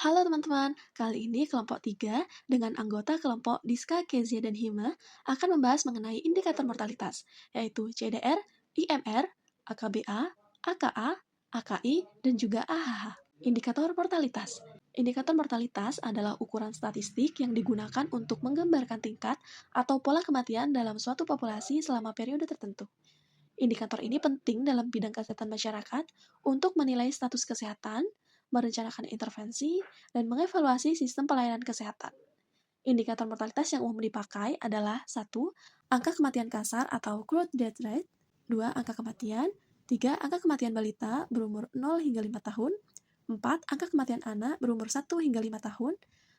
Halo teman-teman, kali ini kelompok 3 dengan anggota kelompok Diska, Kezia, dan Hima akan membahas mengenai indikator mortalitas, yaitu CDR, IMR, AKBA, AKA, AKI, dan juga AHH. Indikator mortalitas. Indikator mortalitas adalah ukuran statistik yang digunakan untuk menggambarkan tingkat atau pola kematian dalam suatu populasi selama periode tertentu. Indikator ini penting dalam bidang kesehatan masyarakat untuk menilai status kesehatan, merencanakan intervensi, dan mengevaluasi sistem pelayanan kesehatan. Indikator mortalitas yang umum dipakai adalah 1. Angka kematian kasar atau crude death rate, 2. Angka kematian, 3. Angka kematian balita berumur 0 hingga 5 tahun, 4. Angka kematian anak berumur 1 hingga 5 tahun,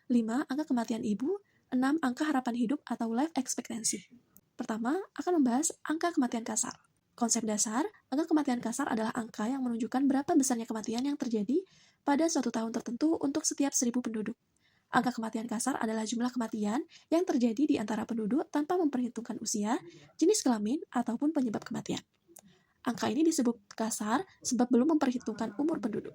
5. Angka kematian ibu, 6. Angka harapan hidup atau life expectancy. Pertama, akan membahas angka kematian kasar. Konsep dasar, angka kematian kasar adalah angka yang menunjukkan berapa besarnya kematian yang terjadi pada suatu tahun tertentu untuk setiap 1.000 penduduk. Angka kematian kasar adalah jumlah kematian yang terjadi di antara penduduk tanpa memperhitungkan usia, jenis kelamin, ataupun penyebab kematian. Angka ini disebut kasar sebab belum memperhitungkan umur penduduk.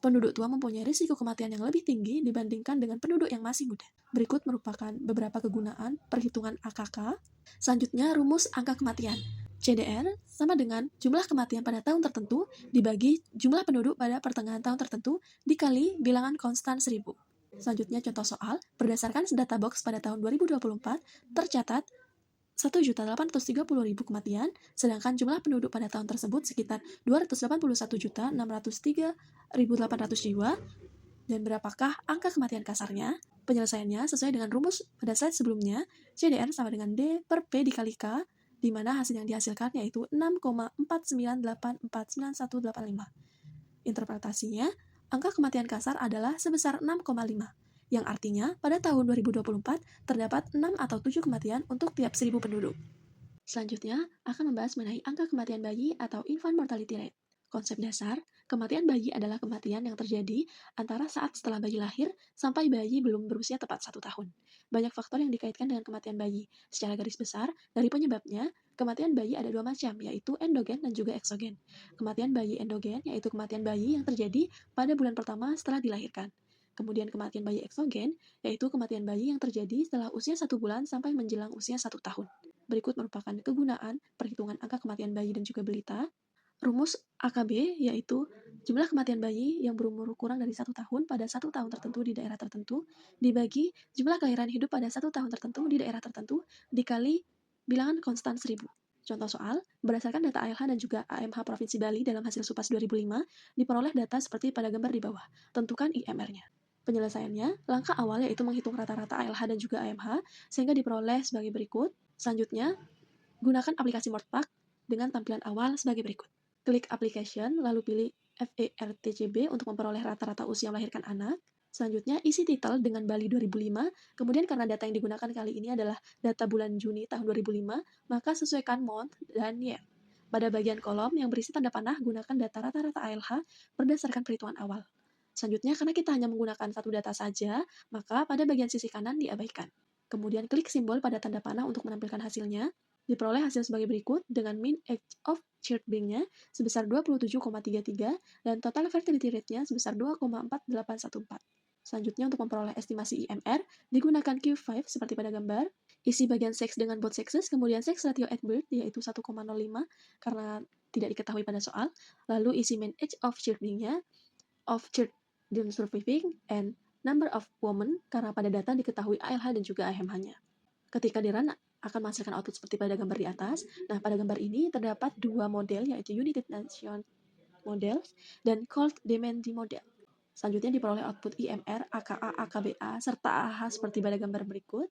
Penduduk tua mempunyai risiko kematian yang lebih tinggi dibandingkan dengan penduduk yang masih muda. Berikut merupakan beberapa kegunaan perhitungan AKK. Selanjutnya, rumus angka kematian. CDR sama dengan jumlah kematian pada tahun tertentu dibagi jumlah penduduk pada pertengahan tahun tertentu dikali bilangan konstan 1000. Selanjutnya contoh soal, berdasarkan data box pada tahun 2024 tercatat 1.830.000 kematian, sedangkan jumlah penduduk pada tahun tersebut sekitar 281.603.800 jiwa. Dan berapakah angka kematian kasarnya? Penyelesaiannya sesuai dengan rumus pada slide sebelumnya, CDR sama dengan D per P dikali K, di mana hasil yang dihasilkan yaitu 6,49849185. Interpretasinya, angka kematian kasar adalah sebesar 6,5, yang artinya pada tahun 2024 terdapat 6 atau 7 kematian untuk tiap 1.000 penduduk. Selanjutnya, akan membahas mengenai angka kematian bayi atau infant mortality rate. Konsep dasar, kematian bayi adalah kematian yang terjadi antara saat setelah bayi lahir sampai bayi belum berusia tepat 1 tahun. Banyak faktor yang dikaitkan dengan kematian bayi. Secara garis besar, dari penyebabnya, kematian bayi ada 2 macam, yaitu endogen dan juga eksogen. Kematian bayi endogen yaitu kematian bayi yang terjadi pada bulan pertama setelah dilahirkan. Kemudian kematian bayi eksogen, yaitu kematian bayi yang terjadi setelah usia 1 bulan sampai menjelang usia 1 tahun. Berikut merupakan kegunaan perhitungan angka kematian bayi dan juga balita. Rumus AKB yaitu jumlah kematian bayi yang berumur kurang dari 1 tahun pada 1 tahun tertentu di daerah tertentu dibagi jumlah kelahiran hidup pada 1 tahun tertentu di daerah tertentu dikali bilangan konstan 1000. Contoh soal, berdasarkan data ALH dan juga AMH Provinsi Bali dalam hasil SUPAS 2005, diperoleh data seperti pada gambar di bawah. Tentukan IMR-nya. Penyelesaiannya, langkah awal yaitu menghitung rata-rata ALH dan juga AMH, sehingga diperoleh sebagai berikut. Selanjutnya, gunakan aplikasi Mortpack dengan tampilan awal sebagai berikut. Klik application, lalu pilih FERTCB untuk memperoleh rata-rata usia melahirkan anak. Selanjutnya, isi titel dengan Bali 2005. Kemudian karena data yang digunakan kali ini adalah data bulan Juni tahun 2005, maka sesuaikan month dan year. Pada bagian kolom yang berisi tanda panah, gunakan data rata-rata ALH berdasarkan perhitungan awal. Selanjutnya, karena kita hanya menggunakan satu data saja, maka pada bagian sisi kanan diabaikan. Kemudian klik simbol pada tanda panah untuk menampilkan hasilnya. Diperoleh hasil sebagai berikut dengan mean age of childbearing-nya sebesar 27,33 dan total fertility rate-nya sebesar 2,4814. Selanjutnya untuk memperoleh estimasi IMR, digunakan Q5 seperti pada gambar. Isi bagian seks dengan both sexes, kemudian sex ratio at birth yaitu 1,05 karena tidak diketahui pada soal. Lalu isi mean age of childbearing-nya, of children surviving, and number of women karena pada data diketahui ALH dan juga AMH-nya. Ketika di-run akan menghasilkan output seperti pada gambar di atas. Nah, pada gambar ini terdapat 2 model yaitu United Nations Model dan Cold Demand Model. Selanjutnya diperoleh output IMR, AKA, AKBA, serta AH seperti pada gambar berikut.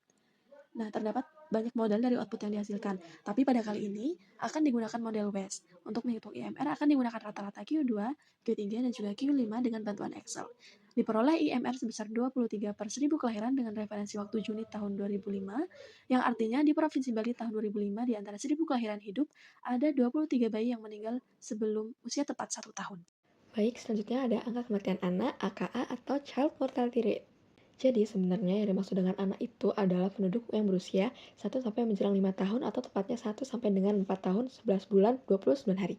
Nah, terdapat banyak model dari output yang dihasilkan, tapi pada kali ini akan digunakan model WES. Untuk menghitung IMR akan digunakan rata-rata Q2, Q3, dan juga Q5 dengan bantuan Excel. Diperoleh IMR sebesar 23 per 1000 kelahiran dengan referensi waktu Juni tahun 2005, yang artinya di Provinsi Bali tahun 2005 di antara 1000 kelahiran hidup, ada 23 bayi yang meninggal sebelum usia tepat 1 tahun. Baik, selanjutnya ada angka kematian anak (AKA) atau Child Mortality Rate. Jadi sebenarnya yang dimaksud dengan anak itu adalah penduduk yang berusia 1 sampai menjelang 5 tahun atau tepatnya 1 sampai dengan 4 tahun 11 bulan 29 hari.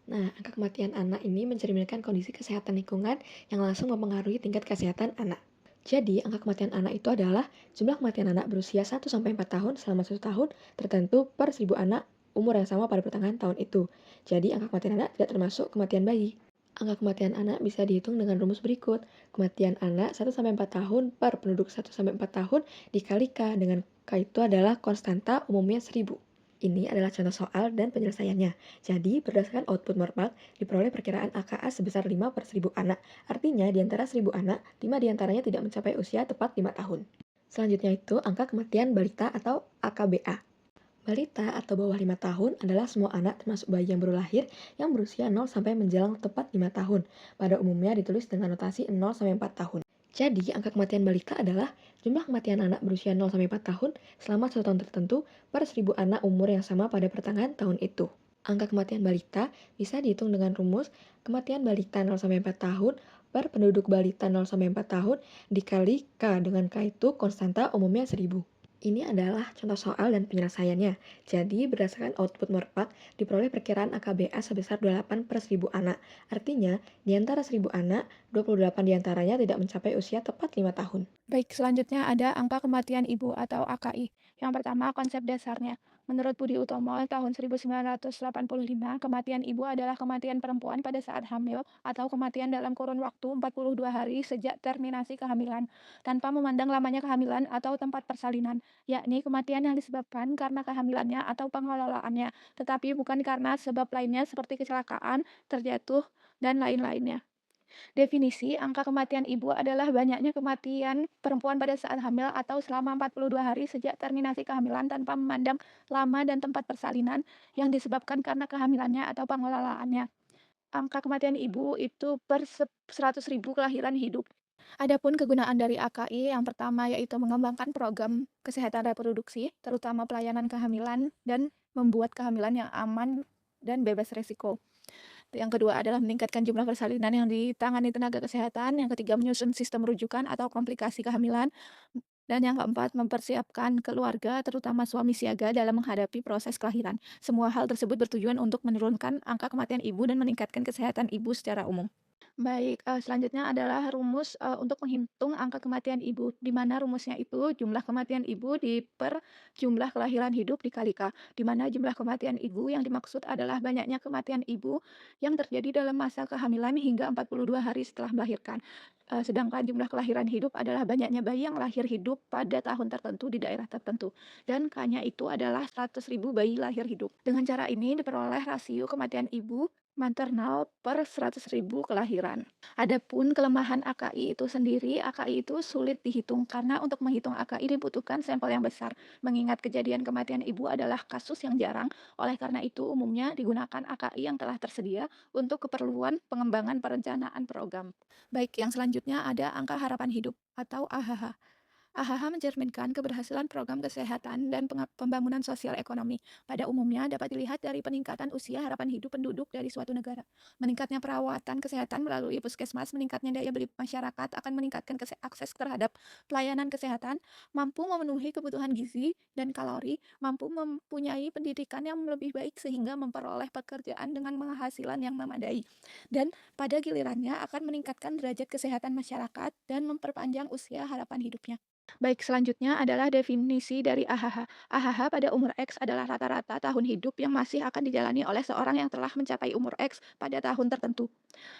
Nah, angka kematian anak ini mencerminkan kondisi kesehatan lingkungan yang langsung mempengaruhi tingkat kesehatan anak. Jadi, angka kematian anak itu adalah jumlah kematian anak berusia 1 sampai 4 tahun selama 1 tahun tertentu per 1.000 anak umur yang sama pada pertengahan tahun itu. Jadi, angka kematian anak tidak termasuk kematian bayi. Angka kematian anak bisa dihitung dengan rumus berikut. Kematian anak 1 sampai 4 tahun per penduduk 1 sampai 4 tahun dikali K, dengan K itu adalah konstanta umumnya 1000. Ini adalah contoh soal dan penyelesaiannya. Jadi, berdasarkan output Mormark, diperoleh perkiraan AKA sebesar 5 per 1000 anak. Artinya, di antara 1000 anak, 5 diantaranya tidak mencapai usia tepat 5 tahun. Selanjutnya itu angka kematian balita atau AKBA. Balita atau bawah 5 tahun adalah semua anak termasuk bayi yang baru lahir yang berusia 0 sampai menjelang tepat 5 tahun. Pada umumnya ditulis dengan notasi 0 sampai 4 tahun. Jadi, angka kematian balita adalah jumlah kematian anak berusia 0 sampai 4 tahun selama 1 tahun tertentu per 1000 anak umur yang sama pada pertengahan tahun itu. Angka kematian balita bisa dihitung dengan rumus kematian balita 0 sampai 4 tahun per penduduk balita 0 sampai 4 tahun dikali K, dengan K itu konstanta umumnya 1000. Ini adalah contoh soal dan penyelesaiannya. Jadi, berdasarkan output Mormark, diperoleh perkiraan AKBA sebesar 28 per 1000 anak. Artinya, di antara 1000 anak, 28 diantaranya tidak mencapai usia tepat 5 tahun. Baik, selanjutnya ada angka kematian ibu atau AKI. Yang pertama, konsep dasarnya. Menurut Budi Utomo, tahun 1985, kematian ibu adalah kematian perempuan pada saat hamil atau kematian dalam kurun waktu 42 hari sejak terminasi kehamilan, tanpa memandang lamanya kehamilan atau tempat persalinan, yakni kematian yang disebabkan karena kehamilannya atau pengelolaannya, tetapi bukan karena sebab lainnya seperti kecelakaan, terjatuh, dan lain-lainnya. Definisi angka kematian ibu adalah banyaknya kematian perempuan pada saat hamil atau selama 42 hari sejak terminasi kehamilan tanpa memandang lama dan tempat persalinan yang disebabkan karena kehamilannya atau pengelolaannya. Angka kematian ibu itu per 100.000 kelahiran hidup. Adapun kegunaan dari AKI yang pertama yaitu mengembangkan program kesehatan reproduksi, terutama pelayanan kehamilan dan membuat kehamilan yang aman dan bebas resiko. Yang kedua adalah meningkatkan jumlah persalinan yang ditangani tenaga kesehatan. Yang ketiga, menyusun sistem rujukan atau komplikasi kehamilan. Dan yang keempat, mempersiapkan keluarga, terutama suami siaga, dalam menghadapi proses kelahiran. Semua hal tersebut bertujuan untuk menurunkan angka kematian ibu dan meningkatkan kesehatan ibu secara umum. Baik, selanjutnya adalah rumus, untuk menghitung angka kematian ibu, di mana rumusnya itu jumlah kematian ibu per jumlah kelahiran hidup dikali K, di mana jumlah kematian ibu yang dimaksud adalah banyaknya kematian ibu yang terjadi dalam masa kehamilan hingga 42 hari setelah melahirkan. Sedangkan jumlah kelahiran hidup adalah banyaknya bayi yang lahir hidup pada tahun tertentu di daerah tertentu, dan K-nya itu adalah 100.000 bayi lahir hidup. Dengan cara ini diperoleh rasio kematian ibu maternal per 100.000 kelahiran. Adapun kelemahan AKI itu sendiri, AKI itu sulit dihitung karena untuk menghitung AKI dibutuhkan sampel yang besar. Mengingat kejadian kematian ibu adalah kasus yang jarang, oleh karena itu umumnya digunakan AKI yang telah tersedia untuk keperluan pengembangan perencanaan program. Baik, yang selanjutnya ada angka harapan hidup atau AHH. AHH mencerminkan keberhasilan program kesehatan dan pembangunan sosial ekonomi. Pada umumnya dapat dilihat dari peningkatan usia harapan hidup penduduk dari suatu negara. Meningkatnya perawatan kesehatan melalui puskesmas, meningkatnya daya beli masyarakat akan meningkatkan akses terhadap pelayanan kesehatan, mampu memenuhi kebutuhan gizi dan kalori, mampu mempunyai pendidikan yang lebih baik sehingga memperoleh pekerjaan dengan penghasilan yang memadai. Dan pada gilirannya akan meningkatkan derajat kesehatan masyarakat dan memperpanjang usia harapan hidupnya. Baik, selanjutnya adalah definisi dari AHH. AHH pada umur X adalah rata-rata tahun hidup yang masih akan dijalani oleh seorang yang telah mencapai umur X pada tahun tertentu.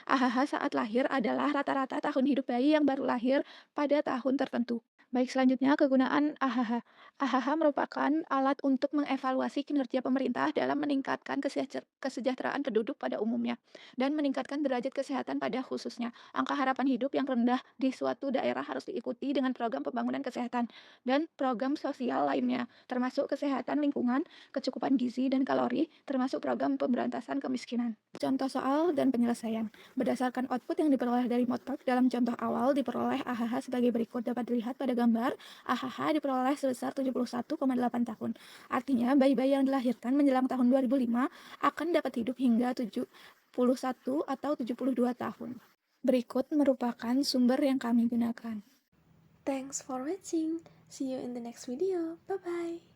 AHH saat lahir adalah rata-rata tahun hidup bayi yang baru lahir pada tahun tertentu. Baik, selanjutnya kegunaan AHH. AHH merupakan alat untuk mengevaluasi kinerja pemerintah dalam meningkatkan kesejahteraan penduduk pada umumnya dan meningkatkan derajat kesehatan pada khususnya. Angka harapan hidup yang rendah di suatu daerah harus diikuti dengan program pembangunan kesehatan dan program sosial lainnya, termasuk kesehatan lingkungan, kecukupan gizi dan kalori, termasuk program pemberantasan kemiskinan. Contoh soal dan penyelesaian. Berdasarkan output yang diperoleh dari Mormark dalam contoh awal, diperoleh AHH sebagai berikut. Dapat dilihat pada gambar, AHH diperoleh sebesar 71,8 tahun. Artinya, bayi-bayi yang dilahirkan menjelang tahun 2005 akan dapat hidup hingga 71 atau 72 tahun. Berikut merupakan sumber yang kami gunakan. Thanks for watching. See you in the next video. Bye-bye.